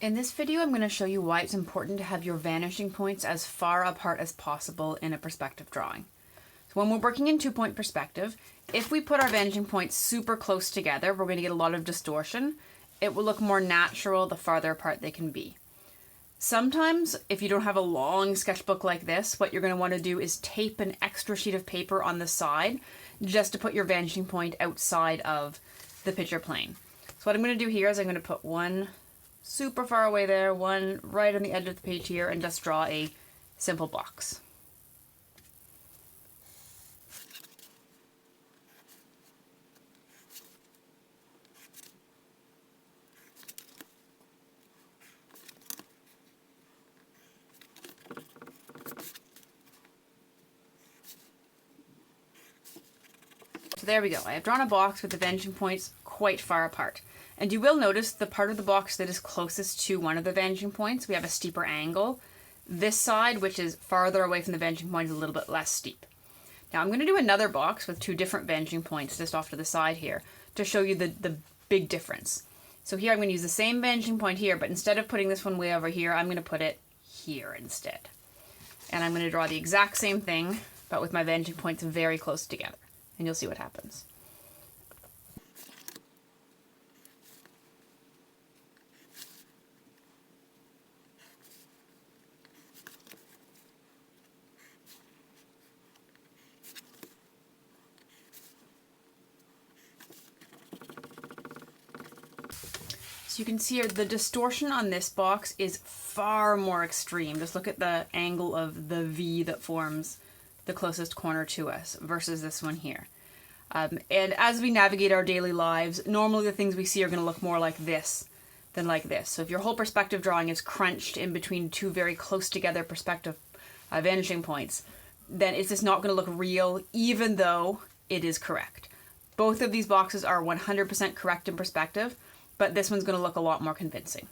In this video, I'm going to show you why it's important to have your vanishing points as far apart as possible in a perspective drawing. So when we're working in two-point perspective, if we put our vanishing points super close together, we're going to get a lot of distortion. It will look more natural the farther apart they can be. Sometimes, if you don't have a long sketchbook like this, what you're going to want to do is tape an extra sheet of paper on the side just to put your vanishing point outside of the picture plane. So what I'm going to do here is I'm going to put one super far away there, one right on the edge of the page here, and just draw a simple box. So there we go. I have drawn a box with the vanishing points quite far apart. And you will notice the part of the box that is closest to one of the vanishing points, we have a steeper angle. This side, which is farther away from the vanishing point, is a little bit less steep. Now I'm going to do another box with two different vanishing points just off to the side here to show you the big difference. So here I'm going to use the same vanishing point here, but instead of putting this one way over here, I'm going to put it here instead. And I'm going to draw the exact same thing, but with my vanishing points very close together. And you'll see what happens. So you can see here, the distortion on this box is far more extreme. Just look at the angle of the V that forms the closest corner to us versus this one here. And as we navigate our daily lives, normally the things we see are going to look more like this than like this. So if your whole perspective drawing is crunched in between two very close together perspective vanishing points, then it's just not going to look real, even though it is correct. Both of these boxes are 100% correct in perspective, but this one's going to look a lot more convincing.